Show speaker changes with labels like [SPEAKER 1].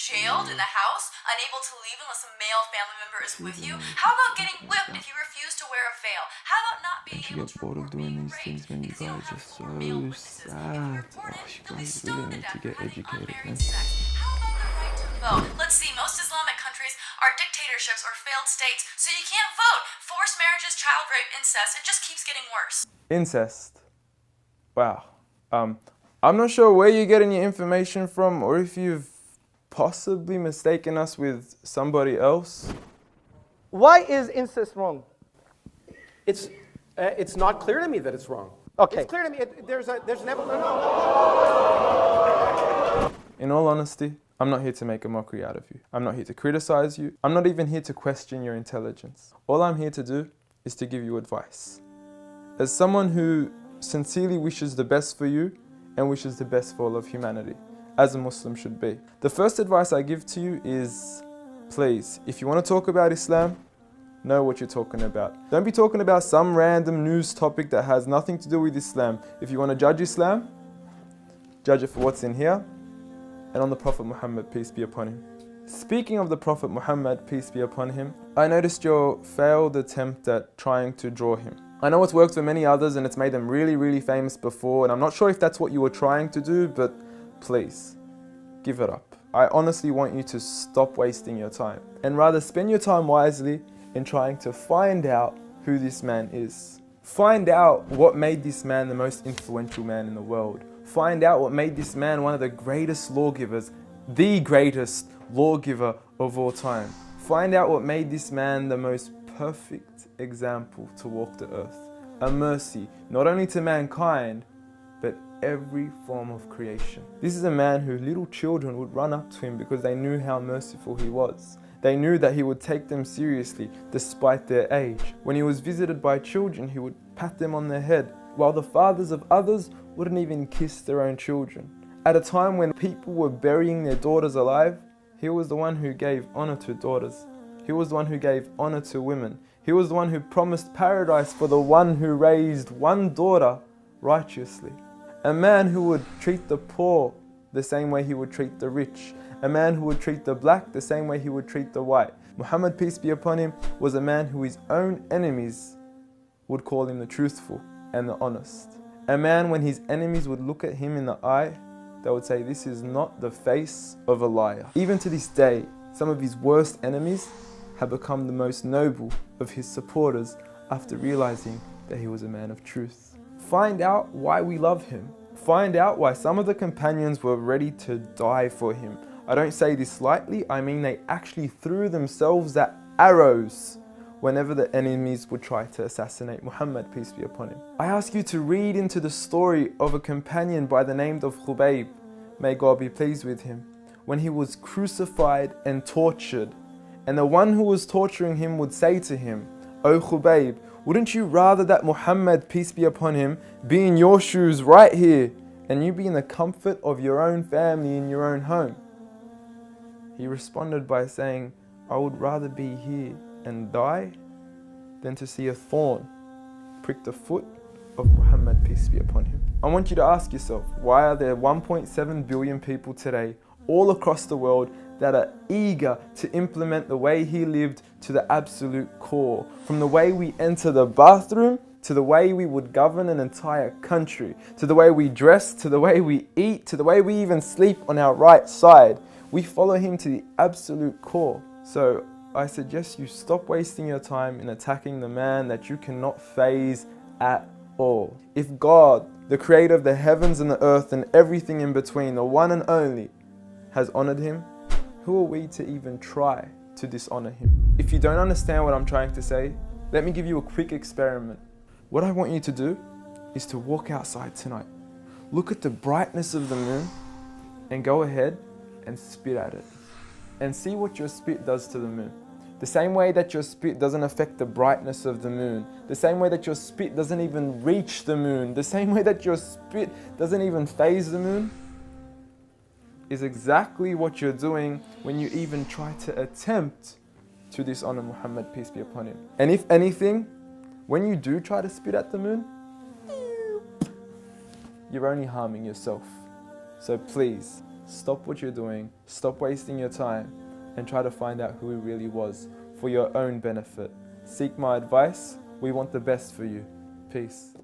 [SPEAKER 1] jailed in the house, unable to leave unless a male family member is with you? How about getting whipped if you refuse to wear a veil? How about not being able to report being raped because you don't have 4 male witnesses? If you report it, you'll be stoned to death for having unmarried sex. How about the right to vote? Let's see, most Islamic countries are dictatorships or failed states, so you can't vote. Forced marriages, child rape, incest, it just keeps getting worse.
[SPEAKER 2] Incest. Wow. I'm not sure where you're getting your information from, or if you've possibly mistaken us with somebody else.
[SPEAKER 3] Why is incest wrong?
[SPEAKER 4] It's not clear to me that it's wrong.
[SPEAKER 3] Okay.
[SPEAKER 4] It's clear to me. There's an evolution.
[SPEAKER 2] In all honesty, I'm not here to make a mockery out of you. I'm not here to criticize you. I'm not even here to question your intelligence. All I'm here to do is to give you advice. As someone who sincerely wishes the best for you and wishes the best for all of humanity, as a Muslim should be. The first advice I give to you is, please, if you want to talk about Islam, know what you're talking about. Don't be talking about some random news topic that has nothing to do with Islam. If you want to judge Islam, judge it for what's in here and on the Prophet Muhammad, peace be upon him. Speaking of the Prophet Muhammad, peace be upon him, I noticed your failed attempt at trying to draw him. I know it's worked for many others and it's made them really, really famous before, and I'm not sure if that's what you were trying to do, but please, give it up. I honestly want you to stop wasting your time and rather spend your time wisely in trying to find out who this man is. Find out what made this man the most influential man in the world. Find out what made this man one of the greatest lawgivers, the greatest lawgiver of all time. Find out what made this man the most perfect example to walk the earth. A mercy, not only to mankind, but every form of creation. This is a man who little children would run up to him because they knew how merciful he was. They knew that he would take them seriously despite their age. When he was visited by children, he would pat them on their head, while the fathers of others wouldn't even kiss their own children. At a time when people were burying their daughters alive, he was the one who gave honor to daughters. He was the one who gave honor to women. He was the one who promised paradise for the one who raised one daughter righteously. A man who would treat the poor the same way he would treat the rich. A man who would treat the black the same way he would treat the white. Muhammad, peace be upon him, was a man who his own enemies would call him the truthful and the honest. A man when his enemies would look at him in the eye, they would say, this is not the face of a liar. Even to this day, some of his worst enemies have become the most noble of his supporters after realizing that he was a man of truth. Find out why we love him. Find out why some of the companions were ready to die for him. I don't say this lightly, I mean they actually threw themselves at arrows whenever the enemies would try to assassinate Muhammad, peace be upon him. I ask you to read into the story of a companion by the name of Khubayb, may God be pleased with him, when he was crucified and tortured. And the one who was torturing him would say to him, "O Khubayb, wouldn't you rather that Muhammad, peace be upon him, be in your shoes right here, and you be in the comfort of your own family in your own home?" He responded by saying, "I would rather be here and die than to see a thorn prick the foot of Muhammad, peace be upon him." I want you to ask yourself, why are there 1.7 billion people today all across the world that are eager to implement the way he lived to the absolute core? From the way we enter the bathroom, to the way we would govern an entire country, to the way we dress, to the way we eat, to the way we even sleep on our right side. We follow him to the absolute core. So I suggest you stop wasting your time in attacking the man that you cannot faze at all. If God, the creator of the heavens and the earth and everything in between, the one and only, has honored him, who are we to even try to dishonor him? If you don't understand what I'm trying to say, let me give you a quick experiment. What I want you to do is to walk outside tonight, look at the brightness of the moon, and go ahead and spit at it. And see what your spit does to the moon. The same way that your spit doesn't affect the brightness of the moon, the same way that your spit doesn't even reach the moon, the same way that your spit doesn't even faze the moon, is exactly what you're doing when you even try to attempt to dishonor Muhammad, peace be upon him. And if anything, when you do try to spit at the moon, you're only harming yourself. So please, stop what you're doing, stop wasting your time, and try to find out who he really was for your own benefit. Seek my advice. We want the best for you. Peace.